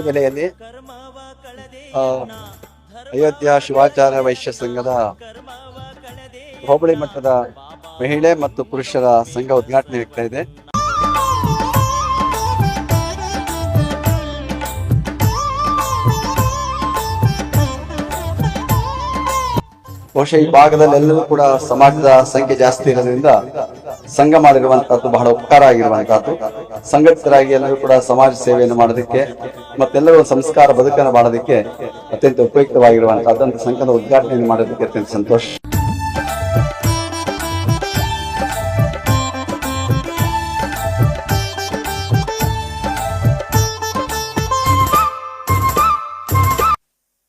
ಸೂಲಿಬೆಲೆಯಲ್ಲಿ ಅಯೋಧ್ಯ ಶಿವಾಚಾರ್ಯ ವೈಶ್ಯ ಸಂಘದ ಹೋಬಳಿ ಮಟ್ಟದ ಮಹಿಳೆ ಮತ್ತು ಪುರುಷರ ಸಂಘ ಉದ್ಘಾಟನೆ ಆಗ್ತಾ ಇದೆ. ಬಹುಶಃ ಈ ಭಾಗದಲ್ಲಿ ಎಲ್ಲರೂ ಕೂಡ ಸಮಾಜದ ಸಂಖ್ಯೆ ಜಾಸ್ತಿ ಇರೋದ್ರಿಂದ ಸಂಘ ಮಾಡಿರುವಂತಹದ್ದು ಬಹಳ ಉಪಕಾರ ಆಗಿರುವಂತಹದ್ದು. ಸಂಘಟಿತರಾಗಿ ಎಲ್ಲರೂ ಕೂಡ ಸಮಾಜ ಸೇವೆಯನ್ನು ಮಾಡೋದಕ್ಕೆ ಮತ್ತೆಲ್ಲರೂ ಸಂಸ್ಕಾರ ಬದುಕನ್ನು ಮಾಡೋದಕ್ಕೆ ಅತ್ಯಂತ ಉಪಯುಕ್ತವಾಗಿರುವಂತಹದ್ದು ಸಂಘದ ಉದ್ಘಾಟನೆಯನ್ನು ಮಾಡೋದಕ್ಕೆ ಅತ್ಯಂತ ಸಂತೋಷ.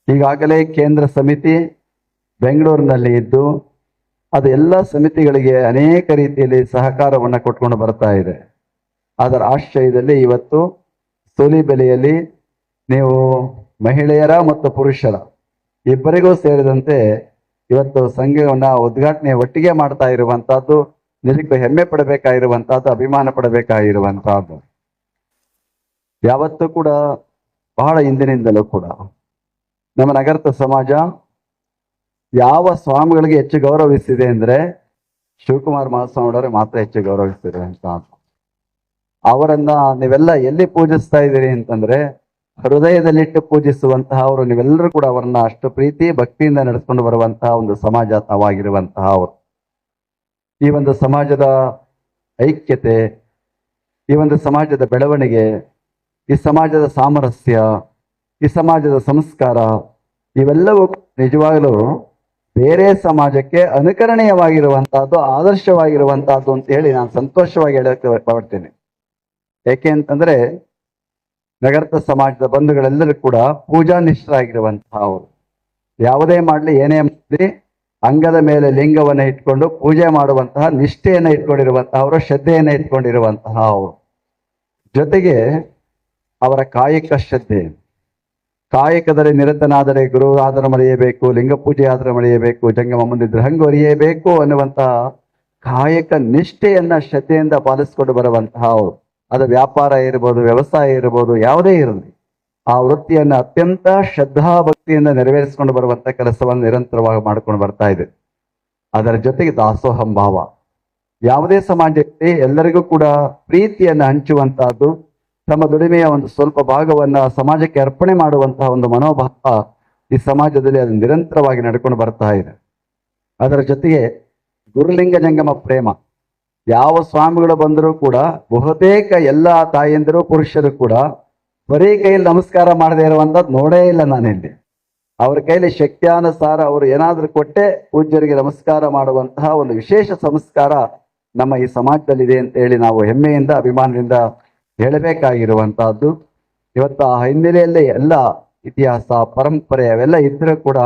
ಈಗಾಗಲೇ ಕೇಂದ್ರ ಸಮಿತಿ ಬೆಂಗಳೂರಿನಲ್ಲಿ ಇದ್ದು ಅದು ಎಲ್ಲ ಸಮಿತಿಗಳಿಗೆ ಅನೇಕ ರೀತಿಯಲ್ಲಿ ಸಹಕಾರವನ್ನು ಕೊಟ್ಕೊಂಡು ಬರ್ತಾ ಇದೆ. ಅದರ ಆಶ್ರಯದಲ್ಲಿ ಇವತ್ತು ಸೂಲಿಬೆಲೆಯಲ್ಲಿ ನೀವು ಮಹಿಳೆಯರ ಮತ್ತು ಪುರುಷರ ಇಬ್ಬರಿಗೂ ಸೇರಿದಂತೆ ಇವತ್ತು ಸಂಘವನ್ನ ಉದ್ಘಾಟನೆ ಒಟ್ಟಿಗೆ ಮಾಡ್ತಾ ಇರುವಂತಹದ್ದು ನಿಜಕ್ಕೂ ಹೆಮ್ಮೆ ಪಡಬೇಕಾಗಿರುವಂತಹದ್ದು, ಅಭಿಮಾನ ಪಡಬೇಕಾಗಿರುವಂತಹದ್ದು. ಯಾವತ್ತೂ ಕೂಡ ಬಹಳ ಹಿಂದಿನಿಂದಲೂ ಕೂಡ ನಮ್ಮ ನಗರದ ಸಮಾಜ ಯಾವ ಸ್ವಾಮಿಗಳಿಗೆ ಹೆಚ್ಚು ಗೌರವಿಸಿದೆ ಅಂದ್ರೆ ಶಿವಕುಮಾರ ಮಹಾಸ್ವಾಮಿಯವರೇ ಮಾತ್ರ ಹೆಚ್ಚು ಗೌರವಿಸ್ತಿದೆ ಅಂತ. ಅವರನ್ನ ನೀವೆಲ್ಲ ಎಲ್ಲಿ ಪೂಜಿಸ್ತಾ ಇದ್ದೀರಿ ಅಂತಂದ್ರೆ ಹೃದಯದಲ್ಲಿಟ್ಟು ಪೂಜಿಸುವಂತಹ ಅವರು, ನೀವೆಲ್ಲರೂ ಕೂಡ ಅವರನ್ನ ಅಷ್ಟು ಪ್ರೀತಿ ಭಕ್ತಿಯಿಂದ ನಡೆಸ್ಕೊಂಡು ಬರುವಂತಹ ಒಂದು ಸಮಾಜ ತಾವಾಗಿರುವಂತಹ ಅವರು. ಈ ಒಂದು ಸಮಾಜದ ಐಕ್ಯತೆ, ಈ ಒಂದು ಸಮಾಜದ ಬೆಳವಣಿಗೆ, ಈ ಸಮಾಜದ ಸಾಮರಸ್ಯ, ಈ ಸಮಾಜದ ಸಂಸ್ಕಾರ ಇವೆಲ್ಲವೂ ನಿಜವಾಗಲೂ ಬೇರೆ ಸಮಾಜಕ್ಕೆ ಅನುಕರಣೀಯವಾಗಿರುವಂತಹದ್ದು, ಆದರ್ಶವಾಗಿರುವಂತಹದ್ದು ಅಂತ ಹೇಳಿ ನಾನು ಸಂತೋಷವಾಗಿ ಹೇಳಕ್ಕೆ ಹೊರಡ್ತೇನೆ. ಯಾಕೆ ಅಂತಂದ್ರೆ ನಗರದ ಸಮಾಜದ ಬಂಧುಗಳೆಲ್ಲರೂ ಕೂಡ ಪೂಜಾ ನಿಷ್ಠರಾಗಿರುವಂತಹ ಅವರು. ಯಾವುದೇ ಮಾಡಲಿ ಏನೇ ಮಾಡಲಿ ಅಂಗದ ಮೇಲೆ ಲಿಂಗವನ್ನು ಇಟ್ಕೊಂಡು ಪೂಜೆ ಮಾಡುವಂತಹ ನಿಷ್ಠೆಯನ್ನು ಇಟ್ಕೊಂಡಿರುವಂತಹ ಅವರು, ಶ್ರದ್ಧೆಯನ್ನು ಇಟ್ಕೊಂಡಿರುವಂತಹ ಅವರು. ಜೊತೆಗೆ ಅವರ ಕಾಯಿಕ ಶ್ರದ್ಧೆ, ಕಾಯಕದಲ್ಲಿ ನಿರತನಾದರೆ ಗುರು ಆದರೂ ಮರೆಯಬೇಕು, ಲಿಂಗ ಪೂಜೆ ಆದರೂ ಮರೆಯಬೇಕು, ಜಂಗಮ ಮುಂದಿದ್ರೆ ಹಂಗು ಅರಿಯಬೇಕು ಅನ್ನುವಂತಹ ಕಾಯಕ ನಿಷ್ಠೆಯನ್ನ ಶ್ರದ್ಧೆಯಿಂದ ಪಾಲಿಸಿಕೊಂಡು ಬರುವಂತಹ ಅವರು. ಅದು ವ್ಯಾಪಾರ ಇರ್ಬೋದು, ವ್ಯವಸಾಯ ಇರ್ಬೋದು, ಯಾವುದೇ ಇರಲಿ ಆ ವೃತ್ತಿಯನ್ನು ಅತ್ಯಂತ ಶ್ರದ್ಧಾ ಭಕ್ತಿಯಿಂದ ನೆರವೇರಿಸಿಕೊಂಡು ಬರುವಂತಹ ಕೆಲಸವನ್ನು ನಿರಂತರವಾಗಿ ಮಾಡ್ಕೊಂಡು ಬರ್ತಾ ಇದೆ. ಅದರ ಜೊತೆಗೆ ದಾಸೋಹಂ ಭಾವ, ಯಾವುದೇ ಸಮಾಜಕ್ಕೆ ಎಲ್ಲರಿಗೂ ಕೂಡ ಪ್ರೀತಿಯನ್ನು ಹಂಚುವಂತಹದ್ದು, ತಮ್ಮ ದುಡಿಮೆಯ ಒಂದು ಸ್ವಲ್ಪ ಭಾಗವನ್ನ ಸಮಾಜಕ್ಕೆ ಅರ್ಪಣೆ ಮಾಡುವಂತಹ ಒಂದು ಮನೋಭಾವ ಈ ಸಮಾಜದಲ್ಲಿ ಅದು ನಿರಂತರವಾಗಿ ನಡ್ಕೊಂಡು ಬರ್ತಾ ಇದೆ. ಅದರ ಜೊತೆಗೆ ಗುರುಲಿಂಗ ಜಂಗಮ ಪ್ರೇಮ, ಯಾವ ಸ್ವಾಮಿಗಳು ಬಂದರೂ ಕೂಡ ಬಹುತೇಕ ಎಲ್ಲ ತಾಯಂದಿರು ಪುರುಷರು ಕೂಡ ಬರೀ ಕೈಯಲ್ಲಿ ನಮಸ್ಕಾರ ಮಾಡದೇ ಇರುವಂತದ್ದು ನೋಡೇ ಇಲ್ಲ ನಾನಿಲ್ಲಿ. ಅವ್ರ ಕೈಲಿ ಶಕ್ತಿಯಾನುಸಾರ ಅವರು ಏನಾದ್ರೂ ಕೊಟ್ಟೆ ಪೂಜ್ಯರಿಗೆ ನಮಸ್ಕಾರ ಮಾಡುವಂತಹ ಒಂದು ವಿಶೇಷ ಸಂಸ್ಕಾರ ನಮ್ಮ ಈ ಸಮಾಜದಲ್ಲಿದೆ ಅಂತ ಹೇಳಿ ನಾವು ಹೆಮ್ಮೆಯಿಂದ ಅಭಿಮಾನದಿಂದ ಹೇಳಬೇಕಾಗಿರುವಂತಹದ್ದು. ಇವತ್ತು ಆ ಹಿನ್ನೆಲೆಯಲ್ಲೇ ಎಲ್ಲ ಇತಿಹಾಸ ಪರಂಪರೆ ಅವೆಲ್ಲ ಇದ್ರೂ ಕೂಡ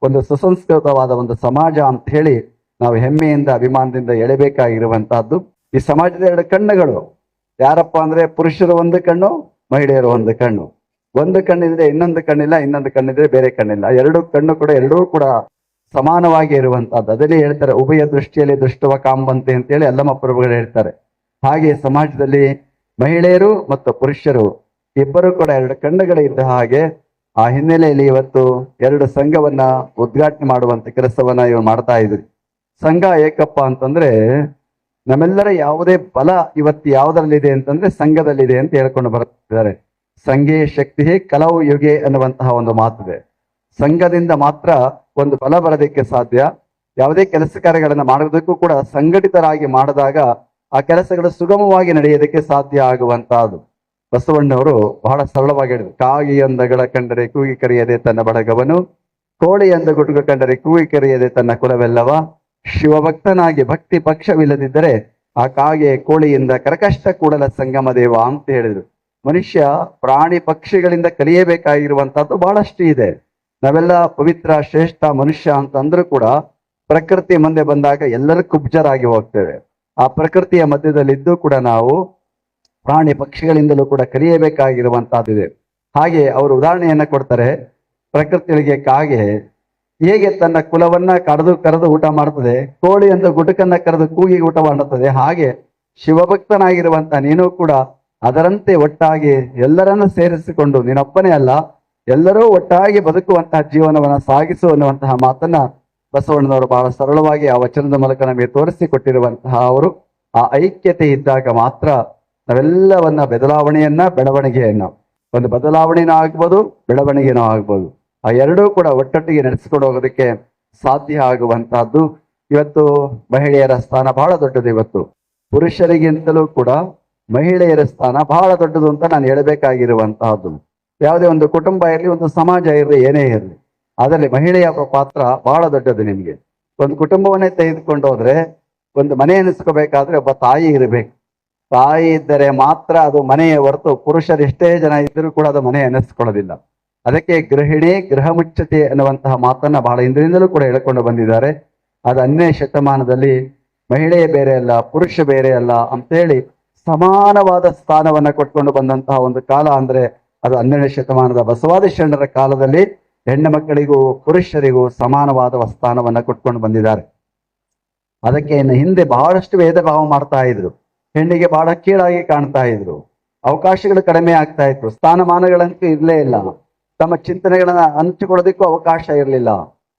ಒಂದು ಸುಸಂಸ್ಕೃತವಾದ ಒಂದು ಸಮಾಜ ಅಂತ ಹೇಳಿ ನಾವು ಹೆಮ್ಮೆಯಿಂದ ಅಭಿಮಾನದಿಂದ ಎಳಬೇಕಾಗಿರುವಂತಹದ್ದು. ಈ ಸಮಾಜದ ಎರಡು ಕಣ್ಣುಗಳು ಯಾರಪ್ಪ ಅಂದ್ರೆ ಪುರುಷರು ಒಂದು ಕಣ್ಣು, ಮಹಿಳೆಯರು ಒಂದು ಕಣ್ಣು. ಒಂದು ಕಣ್ಣಿದ್ರೆ ಇನ್ನೊಂದು ಕಣ್ಣಿಲ್ಲ, ಇನ್ನೊಂದು ಕಣ್ಣಿದ್ರೆ ಬೇರೆ ಕಣ್ಣಿಲ್ಲ. ಎರಡು ಕಣ್ಣು ಕೂಡ ಎರಡೂ ಕೂಡ ಸಮಾನವಾಗಿ ಇರುವಂತಹದ್ದು. ಅದರಲ್ಲಿ ಹೇಳ್ತಾರೆ ಉಭಯ ದೃಷ್ಟಿಯಲ್ಲಿ ದೃಷ್ಟವ ಕಾಂಬಂತೆ ಅಂತೇಳಿ ಅಲ್ಲಮ್ಮ ಪ್ರಭುಗಳು ಹೇಳ್ತಾರೆ. ಹಾಗೆ ಸಮಾಜದಲ್ಲಿ ಮಹಿಳೆಯರು ಮತ್ತು ಪುರುಷರು ಇಬ್ಬರು ಕೂಡ ಎರಡು ಕಣ್ಣುಗಳಿದ್ದ ಹಾಗೆ ಆ ಹಿನ್ನೆಲೆಯಲ್ಲಿ ಇವತ್ತು ಎರಡು ಸಂಘವನ್ನ ಉದ್ಘಾಟನೆ ಮಾಡುವಂತ ಕೆಲಸವನ್ನ ಇವರು ಮಾಡ್ತಾ ಇದ್ರಿ. ಸಂಘ ಏಕಪ್ಪ ಅಂತಂದ್ರೆ ನಮ್ಮೆಲ್ಲರ ಯಾವುದೇ ಬಲ ಇವತ್ತು ಯಾವುದರಲ್ಲಿದೆ ಅಂತಂದ್ರೆ ಸಂಘದಲ್ಲಿದೆ ಅಂತ ಹೇಳ್ಕೊಂಡು ಬರ್ತಿದ್ದಾರೆ. ಸಂಘೇ ಶಕ್ತಿ ಕಲವು ಯುಗೆ ಅನ್ನುವಂತಹ ಒಂದು ಮಾತಿದೆ. ಸಂಘದಿಂದ ಮಾತ್ರ ಒಂದು ಬಲ ಬರೋದಕ್ಕೆ ಸಾಧ್ಯ. ಯಾವುದೇ ಕೆಲಸ ಕಾರ್ಯಗಳನ್ನ ಮಾಡೋದಕ್ಕೂ ಕೂಡ ಸಂಘಟಿತರಾಗಿ ಮಾಡಿದಾಗ ಆ ಕೆಲಸಗಳು ಸುಗಮವಾಗಿ ನಡೆಯೋದಕ್ಕೆ ಸಾಧ್ಯ ಆಗುವಂತಹದ್ದು. ಬಸವಣ್ಣವರು ಬಹಳ ಸರಳವಾಗಿ ಹೇಳಿದ್ರು, ಕಾಗಿಯೊಂದಗಳ ಕಂಡರೆ ಕೂಗಿ ಕರೆಯದೆ ತನ್ನ ಬಡಗವನು, ಕೋಳಿಯೊಂದು ಗುಡುಗು ಕಂಡರೆ ಕೂಗಿ ಕರೆಯದೆ ತನ್ನ ಕುಲವೆಲ್ಲವ, ಶಿವಭಕ್ತನಾಗಿ ಭಕ್ತಿ ಪಕ್ಷವಿಲ್ಲದಿದ್ದರೆ ಆ ಕಾಗೆ ಕೋಳಿಯಿಂದ ಕರಕಷ್ಟ ಕೂಡಲ ಸಂಗಮ ದೇವ ಅಂತ ಹೇಳಿದ್ರು. ಮನುಷ್ಯ ಪ್ರಾಣಿ ಪಕ್ಷಿಗಳಿಂದ ಕಲಿಯಬೇಕಾಗಿರುವಂತಹದ್ದು ಬಹಳಷ್ಟು ಇದೆ. ನಾವೆಲ್ಲ ಪವಿತ್ರ ಶ್ರೇಷ್ಠ ಮನುಷ್ಯ ಅಂತ ಅಂದ್ರೂ ಕೂಡ ಪ್ರಕೃತಿ ಮುಂದೆ ಬಂದಾಗ ಎಲ್ಲರೂ ಕುಬ್ಜರಾಗಿ ಹೋಗ್ತೇವೆ. ಆ ಪ್ರಕೃತಿಯ ಮಧ್ಯದಲ್ಲಿದ್ದು ಕೂಡ ನಾವು ಪ್ರಾಣಿ ಪಕ್ಷಿಗಳಿಂದಲೂ ಕೂಡ ಕಲಿಯಬೇಕಾಗಿರುವಂತಹದ್ದಿದೆ. ಹಾಗೆ ಅವರು ಉದಾಹರಣೆಯನ್ನ ಕೊಡ್ತಾರೆ. ಪ್ರಕೃತಿಗಳಿಗೆ ಕಾಗೆ ಹೇಗೆ ತನ್ನ ಕುಲವನ್ನ ಕರೆದು ಊಟ ಮಾಡ್ತದೆ, ಕೋಳಿ ಅಂತ ಗುಟಕನ್ನ ಕರೆದು ಕೂಗಿ ಊಟ ಮಾಡುತ್ತದೆ, ಹಾಗೆ ಶಿವಭಕ್ತನಾಗಿರುವಂತ ನೀನು ಕೂಡ ಅದರಂತೆ ಒಟ್ಟಾಗಿ ಎಲ್ಲರನ್ನು ಸೇರಿಸಿಕೊಂಡು ನೀನೊಬ್ಬನೇ ಅಲ್ಲ, ಎಲ್ಲರೂ ಒಟ್ಟಾಗಿ ಬದುಕುವಂತಹ ಜೀವನವನ್ನು ಸಾಗಿಸು ಅನ್ನುವಂತಹ ಮಾತನ್ನ ಬಸವಣ್ಣನವರು ಬಹಳ ಸರಳವಾಗಿ ಆ ವಚನದ ಮೂಲಕ ನಮಗೆ ತೋರಿಸಿಕೊಟ್ಟಿರುವಂತಹ ಅವರು. ಆ ಐಕ್ಯತೆ ಇದ್ದಾಗ ಮಾತ್ರ ನಾವೆಲ್ಲವನ್ನ ಬೆಳವಣಿಗೆಯನ್ನ ಒಂದು ಬದಲಾವಣೆನೂ ಆಗ್ಬೋದು, ಬೆಳವಣಿಗೆನೂ ಆಗ್ಬೋದು. ಆ ಎರಡೂ ಕೂಡ ಒಟ್ಟೊಟ್ಟಿಗೆ ನಡೆಸಿಕೊಂಡು ಹೋಗೋದಕ್ಕೆ ಸಾಧ್ಯ ಆಗುವಂತಹದ್ದು. ಇವತ್ತು ಮಹಿಳೆಯರ ಸ್ಥಾನ ಬಹಳ ದೊಡ್ಡದು. ಇವತ್ತು ಪುರುಷರಿಗಿಂತಲೂ ಕೂಡ ಮಹಿಳೆಯರ ಸ್ಥಾನ ಬಹಳ ದೊಡ್ಡದು ಅಂತ ನಾನು ಹೇಳಬೇಕಾಗಿರುವಂತಹದ್ದು. ಯಾವುದೇ ಒಂದು ಕುಟುಂಬ ಇರಲಿ, ಒಂದು ಸಮಾಜ ಇರಲಿ, ಏನೇ ಇರಲಿ, ಅದರಲ್ಲಿ ಮಹಿಳೆಯ ಪಾತ್ರ ಬಹಳ ದೊಡ್ಡದು. ನಿಮಗೆ ಒಂದು ಕುಟುಂಬವನ್ನೇ ತೆಗೆದುಕೊಂಡು ಹೋದ್ರೆ, ಒಂದು ಮನೆ ಎನಿಸ್ಕೋಬೇಕಾದ್ರೆ ಒಬ್ಬ ತಾಯಿ ಇರಬೇಕು. ತಾಯಿ ಇದ್ದರೆ ಮಾತ್ರ ಅದು ಮನೆಯ ಹೊರತು ಪುರುಷರು ಎಷ್ಟೇ ಜನ ಇದ್ದರೂ ಕೂಡ ಅದು ಮನೆ ಎನಿಸ್ಕೊಳ್ಳೋದಿಲ್ಲ. ಅದಕ್ಕೆ ಗೃಹಿಣಿ ಗೃಹ ಮುಚ್ಚತೆ ಅನ್ನುವಂತಹ ಮಾತನ್ನ ಬಹಳ ಹಿಂದಿನಿಂದಲೂ ಕೂಡ ಹೇಳ್ಕೊಂಡು ಬಂದಿದ್ದಾರೆ. ಅದು 10ನೇ ಶತಮಾನದಲ್ಲಿ ಮಹಿಳೆ ಬೇರೆ ಅಲ್ಲ, ಪುರುಷ ಬೇರೆ ಅಲ್ಲ ಅಂತೇಳಿ ಸಮಾನವಾದ ಸ್ಥಾನವನ್ನ ಕೊಟ್ಕೊಂಡು ಬಂದಂತಹ ಒಂದು ಕಾಲ ಅಂದ್ರೆ ಅದು 12ನೇ ಶತಮಾನದ ಬಸವಾದಿ ಶರಣರ ಕಾಲದಲ್ಲಿ ಹೆಣ್ಣು ಮಕ್ಕಳಿಗೂ ಪುರುಷರಿಗೂ ಸಮಾನವಾದ ಸ್ಥಾನವನ್ನ ಕೊಟ್ಕೊಂಡು ಬಂದಿದ್ದಾರೆ. ಅದಕ್ಕೆ ಇನ್ನು ಹಿಂದೆ ಬಹಳಷ್ಟು ಭೇದ ಭಾವ ಮಾಡ್ತಾ ಇದ್ರು, ಹೆಣ್ಣಿಗೆ ಬಹಳ ಕೀಳಾಗಿ ಕಾಣ್ತಾ ಇದ್ರು, ಅವಕಾಶಗಳು ಕಡಿಮೆ ಆಗ್ತಾ ಇತ್ತು, ಸ್ಥಾನಮಾನಗಳಂತೂ ಇರಲೇ ಇಲ್ಲ, ತಮ್ಮ ಚಿಂತನೆಗಳನ್ನ ಹಂಚಿಕೊಳ್ಳೋದಕ್ಕೂ ಅವಕಾಶ ಇರಲಿಲ್ಲ.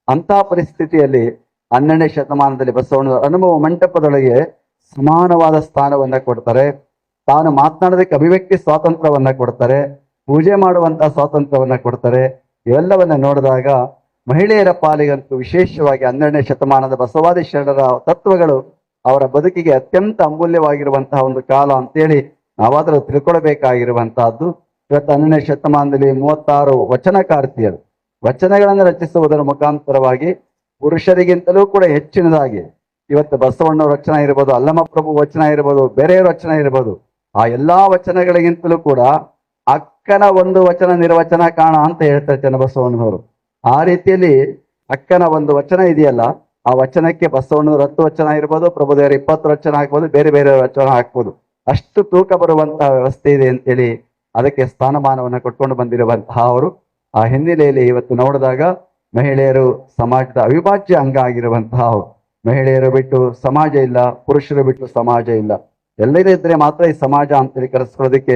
ಅಂತಹ ಪರಿಸ್ಥಿತಿಯಲ್ಲಿ 12ನೇ ಶತಮಾನದಲ್ಲಿ ಬಸವಣ್ಣನ ಅನುಭವ ಮಂಟಪದೊಳಗೆ ಸಮಾನವಾದ ಸ್ಥಾನವನ್ನ ಕೊಡ್ತಾರೆ. ತಾನು ಮಾತನಾಡೋದಕ್ಕೆ ಅಭಿವ್ಯಕ್ತಿ ಸ್ವಾತಂತ್ರ್ಯವನ್ನ ಕೊಡ್ತಾರೆ, ಪೂಜೆ ಮಾಡುವಂತಹ ಸ್ವಾತಂತ್ರ್ಯವನ್ನ ಕೊಡ್ತಾರೆ. ಇವೆಲ್ಲವನ್ನ ನೋಡಿದಾಗ ಮಹಿಳೆಯರ ಪಾಲಿಗಂತೂ ವಿಶೇಷವಾಗಿ 12ನೇ ಶತಮಾನದ ಬಸವಾದಿ ಶರಣರ ತತ್ವಗಳು ಅವರ ಬದುಕಿಗೆ ಅತ್ಯಂತ ಅಮೂಲ್ಯವಾಗಿರುವಂತಹ ಒಂದು ಕಾಲ ಅಂತೇಳಿ ನಾವಾದರೂ ತಿಳ್ಕೊಳ್ಬೇಕಾಗಿರುವಂತಹದ್ದು. ಇವತ್ತು 12ನೇ ಶತಮಾನದಲ್ಲಿ 36 ವಚನಕಾರ್ತಿಯರು ವಚನಗಳನ್ನು ರಚಿಸುವುದರ ಮುಖಾಂತರವಾಗಿ ಪುರುಷರಿಗಿಂತಲೂ ಕೂಡ ಹೆಚ್ಚಿನದಾಗಿ ಇವತ್ತು ಬಸವಣ್ಣವ್ರ ವಚನ ಇರ್ಬೋದು, ಅಲ್ಲಮಪ್ರಭು ವಚನ ಇರ್ಬೋದು, ಬೇರೆಯವರ ವಚನ ಇರ್ಬೋದು, ಆ ಎಲ್ಲಾ ವಚನಗಳಿಗಿಂತಲೂ ಕೂಡ ಅಕ್ಕನ ಒಂದು ವಚನ ನಿರ್ವಚನ ಕಾಣ ಅಂತ ಹೇಳ್ತಾರೆ ಚನ್ನಬಸವಣ್ಣನವರು. ಆ ರೀತಿಯಲ್ಲಿ ಅಕ್ಕನ ಒಂದು ವಚನ ಇದೆಯಲ್ಲ, ಆ ವಚನಕ್ಕೆ ಬಸವಣ್ಣನವರು 10 ವಚನ ಇರ್ಬೋದು, ಪ್ರಭುದೇವರ 20 ವಚನ ಹಾಕ್ಬೋದು, ಬೇರೆ ಬೇರೆ ವಚನ ಹಾಕ್ಬೋದು. ಅಷ್ಟು ತೂಕ ಬರುವಂತಹ ವ್ಯವಸ್ಥೆ ಇದೆ ಅಂತೇಳಿ ಅದಕ್ಕೆ ಸ್ಥಾನಮಾನವನ್ನು ಕೊಟ್ಕೊಂಡು ಬಂದಿರುವಂತಹ ಅವರು. ಆ ಹಿನ್ನೆಲೆಯಲ್ಲಿ ಇವತ್ತು ನೋಡಿದಾಗ ಮಹಿಳೆಯರು ಸಮಾಜದ ಅವಿಭಾಜ್ಯ ಅಂಗ ಆಗಿರುವಂತಹ ಅವರು. ಮಹಿಳೆಯರು ಬಿಟ್ಟು ಸಮಾಜ ಇಲ್ಲ, ಪುರುಷರು ಬಿಟ್ಟು ಸಮಾಜ ಇಲ್ಲ. ಎಲ್ಲರೂ ಇದ್ರೆ ಮಾತ್ರ ಈ ಸಮಾಜ ಅಂತೇಳಿ ಕರೆಸ್ಕೊಳ್ಳೋದಕ್ಕೆ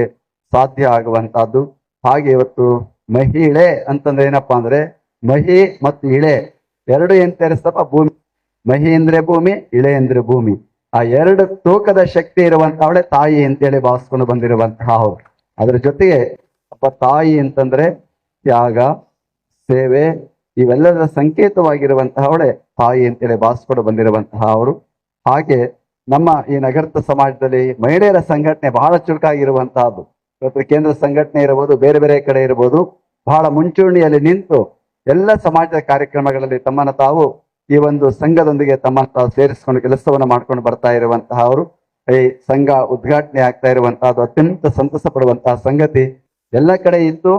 ಸಾಧ್ಯ ಆಗುವಂತಹದ್ದು. ಹಾಗೆ ಇವತ್ತು ಮಹಿಳೆ ಅಂತಂದ್ರೆ ಏನಪ್ಪಾ ಅಂದ್ರೆ, ಮಹಿ ಮತ್ತು ಇಳೆ ಎರಡು ಏನ್ ತೇರಿಸ್ತಪ್ಪ? ಭೂಮಿ. ಮಹಿ ಅಂದ್ರೆ ಭೂಮಿ, ಇಳೆ ಅಂದ್ರೆ ಭೂಮಿ. ಆ ಎರಡು ತೂಕದ ಶಕ್ತಿ ಇರುವಂತಹವಳೆ ತಾಯಿ ಅಂತೇಳಿ ಭಾವಿಸ್ಕೊಂಡು ಬಂದಿರುವಂತಹ ಅವರು. ಅದ್ರ ಜೊತೆಗೆ ಅಪ್ಪ ತಾಯಿ ಅಂತಂದ್ರೆ ತ್ಯಾಗ, ಸೇವೆ, ಇವೆಲ್ಲದರ ಸಂಕೇತವಾಗಿರುವಂತಹವಳೆ ತಾಯಿ ಅಂತೇಳಿ ಭಾವಿಸ್ಕೊಂಡು ಬಂದಿರುವಂತಹ ಅವರು. ಹಾಗೆ ನಮ್ಮ ಈ ನಗರದ ಸಮಾಜದಲ್ಲಿ ಮಹಿಳೆಯರ ಸಂಘಟನೆ ಬಹಳ ಚುರುಕಾಗಿರುವಂತಹದ್ದು. ಇವತ್ತು ಕೇಂದ್ರ ಸಂಘಟನೆ ಇರಬಹುದು, ಬೇರೆ ಬೇರೆ ಕಡೆ ಇರಬಹುದು, ಬಹಳ ಮುಂಚೂಣಿಯಲ್ಲಿ ನಿಂತು ಎಲ್ಲ ಸಮಾಜದ ಕಾರ್ಯಕ್ರಮಗಳಲ್ಲಿ ತಮ್ಮನ್ನು ತಾವು ಈ ಒಂದು ಸಂಘದೊಂದಿಗೆ ತಮ್ಮನ್ನು ತಾವು ಸೇರಿಸಿಕೊಂಡು ಕೆಲಸವನ್ನು ಮಾಡ್ಕೊಂಡು ಬರ್ತಾ ಇರುವಂತಹ ಅವರು. ಈ ಸಂಘ ಉದ್ಘಾಟನೆ ಆಗ್ತಾ ಇರುವಂತಹದ್ದು ಅತ್ಯಂತ ಸಂತಸ ಪಡುವಂತಹ ಸಂಗತಿ. ಎಲ್ಲ ಕಡೆ ಇತ್ತು,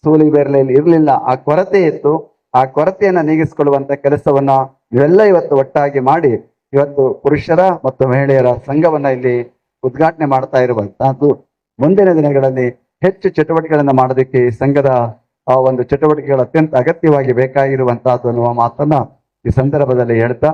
ಸೂಲಿ ಬೇರ್ಲೆಯಲ್ಲಿ ಇರಲಿಲ್ಲ, ಆ ಕೊರತೆ ಇತ್ತು. ಆ ಕೊರತೆಯನ್ನ ನೀಗಿಸಿಕೊಳ್ಳುವಂತ ಕೆಲಸವನ್ನ ಇವೆಲ್ಲ ಇವತ್ತು ಒಟ್ಟಾಗಿ ಮಾಡಿ ಇವತ್ತು ಪುರುಷರ ಮತ್ತು ಮಹಿಳೆಯರ ಸಂಘವನ್ನ ಇಲ್ಲಿ ಉದ್ಘಾಟನೆ ಮಾಡ್ತಾ ಇರುವಂತಹದ್ದು. ಮುಂದಿನ ದಿನಗಳಲ್ಲಿ ಹೆಚ್ಚು ಚಟುವಟಿಕೆಗಳನ್ನ ಮಾಡೋದಕ್ಕೆ ಈ ಸಂಘದ ಆ ಒಂದು ಚಟುವಟಿಕೆಗಳು ಅತ್ಯಂತ ಅಗತ್ಯವಾಗಿ ಬೇಕಾಗಿರುವಂತಹದ್ದು ಅನ್ನುವ ಮಾತನ್ನ ಈ ಸಂದರ್ಭದಲ್ಲಿ ಹೇಳ್ತಾ